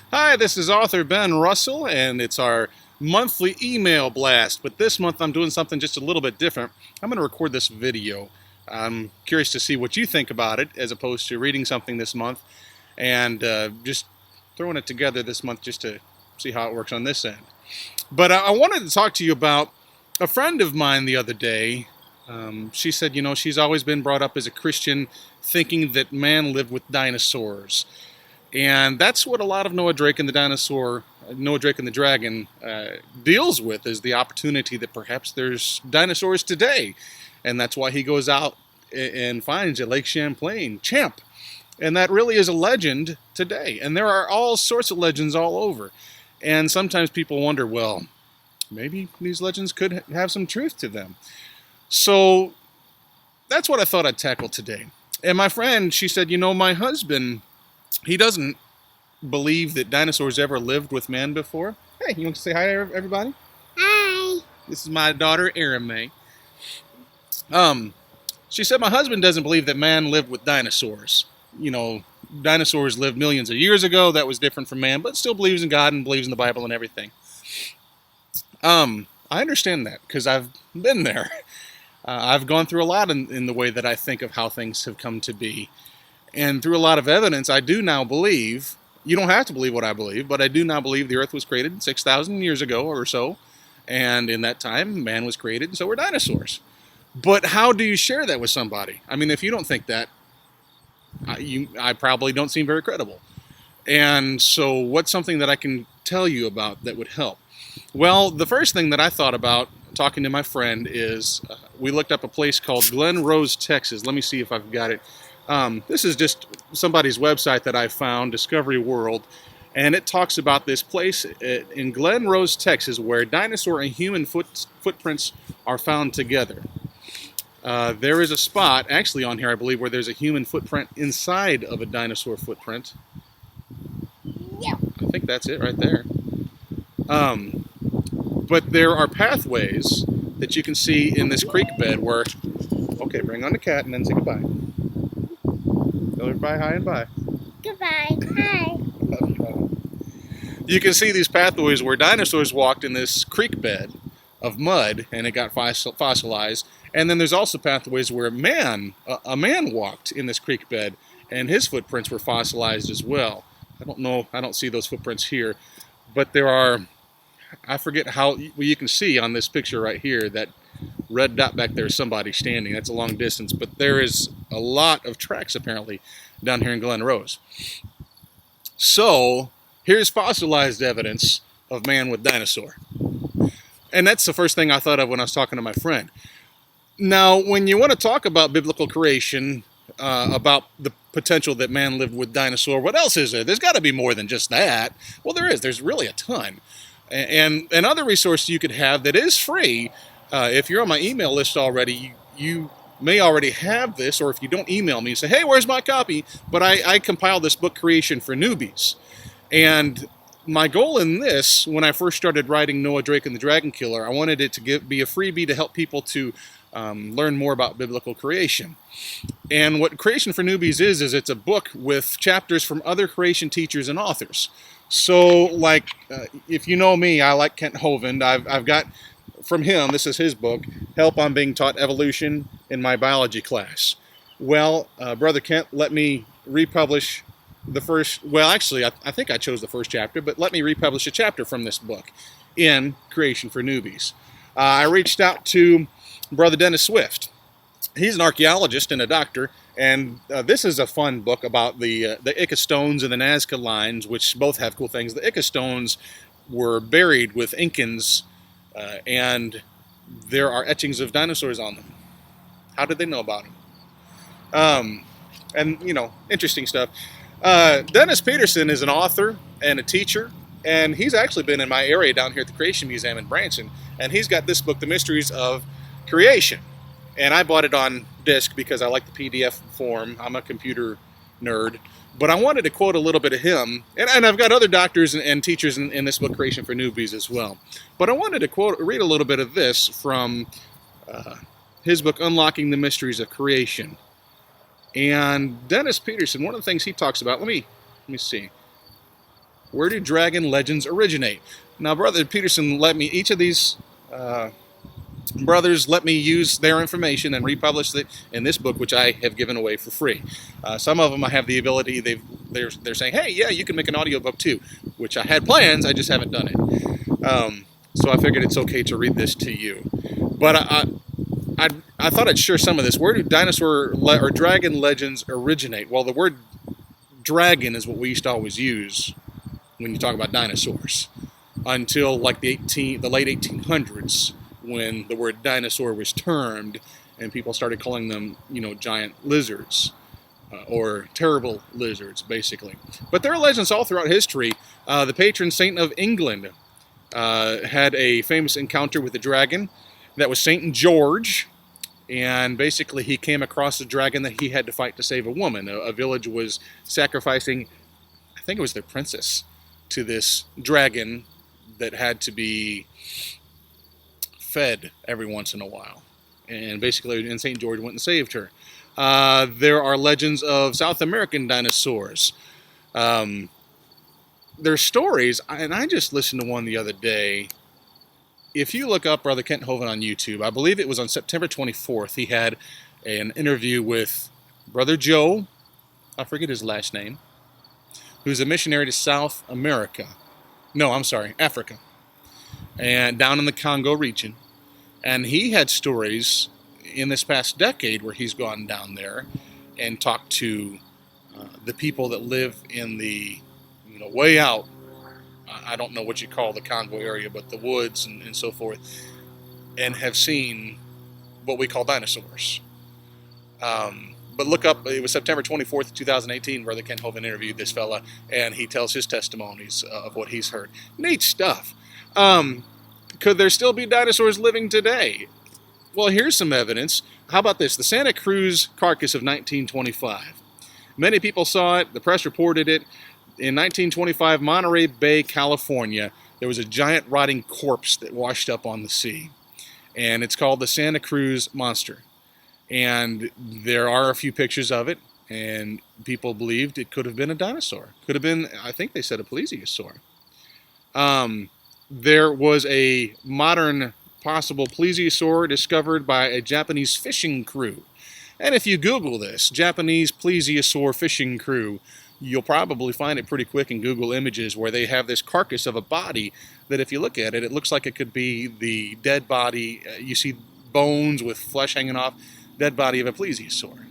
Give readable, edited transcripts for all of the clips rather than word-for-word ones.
Hi, this is author Ben Russell, and it's our monthly email blast. But this month I'm doing something just a little bit different. I'm going to record this video. I'm curious to see what you think about it, as opposed to reading something this month and just throwing it together this month just to see how it works on this end. But I wanted to talk to you about a friend of mine the other day. She said, she's always been brought up as a Christian, thinking that man lived with dinosaurs. And that's what a lot of Noah Drake and the Dragon deals with, is the opportunity that perhaps there's dinosaurs today. And that's why he goes out and finds a Lake Champlain champ. And that really is a legend today. And there are all sorts of legends all over. And sometimes people wonder, well, maybe these legends could have some truth to them. So that's what I thought I'd tackle today. And my friend, she said, my husband, he doesn't believe that dinosaurs ever lived with man before. Hey, you want to say hi to everybody? Hi. This is my daughter, Erin May. She said my husband doesn't believe that man lived with dinosaurs. Dinosaurs lived millions of years ago. That was different from man, but still believes in God and believes in the Bible and everything. I understand that because I've been there. I've gone through a lot in the way that I think of how things have come to be. And through a lot of evidence, I do now believe, you don't have to believe what I believe, but I do now believe the earth was created 6,000 years ago or so. And in that time, man was created, and so were dinosaurs. But how do you share that with somebody? I mean, if you don't think that, I probably don't seem very credible. And so what's something that I can tell you about that would help? Well, the first thing that I thought about talking to my friend is we looked up a place called Glen Rose, Texas. Let me see if I've got it. This is just somebody's website that I found, Discovery World, and it talks about this place in Glen Rose, Texas, where dinosaur and human footprints are found together. There is a spot, actually on here, I believe, where there's a human footprint inside of a dinosaur footprint. Yeah. I think that's it right there. But there are pathways that you can see in this creek bed where, okay, bring on the cat and then say goodbye. Tell everybody hi and bye. Goodbye. Hi. You can see these pathways where dinosaurs walked in this creek bed of mud and it got fossilized. And then there's also pathways where a man walked in this creek bed and his footprints were fossilized as well. I don't know, I don't see those footprints here, but there are, I forget how, well, you can see on this picture right here that red dot back there is somebody standing. That's a long distance, but there is a lot of tracks apparently down here in Glen Rose. So here's fossilized evidence of man with dinosaur. And that's the first thing I thought of when I was talking to my friend. Now, when you want to talk about biblical creation, about the potential that man lived with dinosaur, what else is there? There's got to be more than just that. Well, there is. There's really a ton. And another resource you could have that is free, if you're on my email list already, you may already have this, or if you don't email me, you say, hey, where's my copy? But I compiled this book, Creation for Newbies. And my goal in this, when I first started writing Noah Drake and the Dragon Killer, I wanted it to be a freebie to help people to learn more about biblical creation. And what Creation for Newbies is it's a book with chapters from other creation teachers and authors. So, like, if you know me, I like Kent Hovind. I've got from him, this is his book, Help on Being Taught Evolution in my biology class. Well, Brother Kent let me republish the first, well, actually, I think I chose the first chapter, but let me republish a chapter from this book in Creation for Newbies. I reached out to Brother Dennis Swift. He's an archaeologist and a doctor, and this is a fun book about the Ica stones and the Nazca lines, which both have cool things. The Ica stones were buried with Incans, and there are etchings of dinosaurs on them. How did they know about them? And, interesting stuff. Dennis Peterson is an author and a teacher, and he's actually been in my area down here at the Creation Museum in Branson, and he's got this book, The Mysteries of Creation. And I bought it on disc because I like the PDF form. I'm a computer nerd. But I wanted to quote a little bit of him. And I've got other doctors and teachers in this book, Creation for Newbies, as well. But I wanted to read a little bit of this from his book, Unlocking the Mysteries of Creation. And Dennis Peterson, one of the things he talks about, let me see. Where do dragon legends originate? Now, Brother Peterson let me, each of these brothers let me use their information and republish it in this book, which I have given away for free. Some of them I have the ability, they're saying, hey, yeah, you can make an audiobook too, which I had plans, I just haven't done it. So I figured it's okay to read this to you. But I thought I'd share some of this. Where do dinosaur or dragon legends originate? Well, the word dragon is what we used to always use when you talk about dinosaurs, until like the late 1800s, when the word dinosaur was termed and people started calling them, giant lizards or terrible lizards, basically. But there are legends all throughout history. The patron saint of England had a famous encounter with a dragon. That was Saint George, and basically he came across a dragon that he had to fight to save a woman. A village was sacrificing, I think it was their princess, to this dragon that had to be fed every once in a while. And basically, and St. George went and saved her. There are legends of South American dinosaurs. There's stories, and I just listened to one the other day. If you look up Brother Kent Hovind on YouTube, I believe it was on September 24th, he had an interview with Brother Joe, I forget his last name, who's a missionary to South America. No, I'm sorry, Africa. And down in the Congo region. And he had stories in this past decade where he's gone down there and talked to the people that live in the, way out, I don't know what you call the Congo area, but the woods and so forth, and have seen what we call dinosaurs. But look up, it was September 24th, 2018, Brother Ken Hovind interviewed this fella, and he tells his testimonies of what he's heard. Neat stuff. Could there still be dinosaurs living today? Well, here's some evidence. How about this? The Santa Cruz carcass of 1925. Many people saw it. The press reported it. In 1925, Monterey Bay, California, there was a giant rotting corpse that washed up on the sea. And it's called the Santa Cruz Monster. And there are a few pictures of it, and people believed it could have been a dinosaur. Could have been, I think they said, a plesiosaur. There was a modern possible plesiosaur discovered by a Japanese fishing crew. And if you Google this, Japanese plesiosaur fishing crew, you'll probably find it pretty quick in Google Images, where they have this carcass of a body that if you look at it, it looks like it could be the dead body. You see bones with flesh hanging off, dead body of a plesiosaur.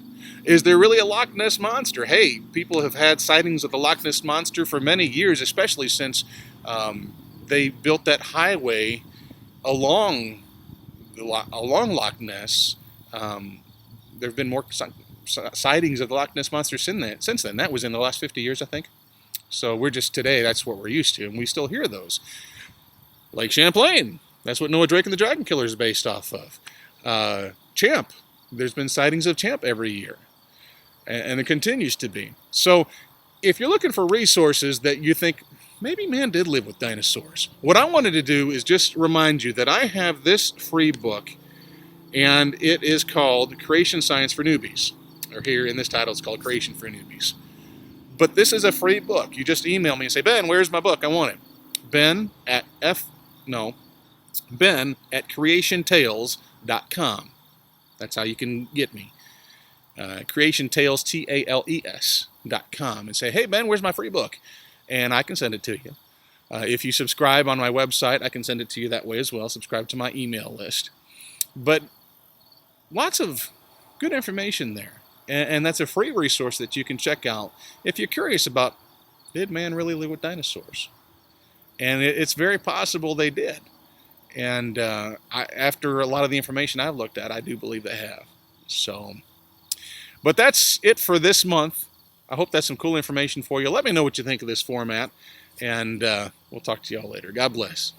Is there really a Loch Ness Monster? Hey, people have had sightings of the Loch Ness Monster for many years, especially since they built that highway along Loch Ness. There have been more sightings of the Loch Ness Monster since then. That was in the last 50 years, I think. So we're just today, that's what we're used to, and we still hear those. Lake Champlain, that's what Noah Drake and the Dragon Killer is based off of. Champ, there's been sightings of Champ every year, and it continues to be. So if you're looking for resources that you think, maybe man did live with dinosaurs, what I wanted to do is just remind you that I have this free book, and it is called Creation Science for Newbies. Or here in this title, it's called Creation for Newbies. But this is a free book. You just email me and say, Ben, where's my book? I want it. Ben at creationtales.com. That's how you can get me. Creationtales, TALES.com. And say, hey, Ben, where's my free book? And I can send it to you. If you subscribe on my website, I can send it to you that way as well. Subscribe to my email list. But lots of good information there. And that's a free resource that you can check out if you're curious about, did man really live with dinosaurs? And it's very possible they did. And after a lot of the information I've looked at, I do believe they have. So, but that's it for this month. I hope that's some cool information for you. Let me know what you think of this format, and we'll talk to y'all later. God bless.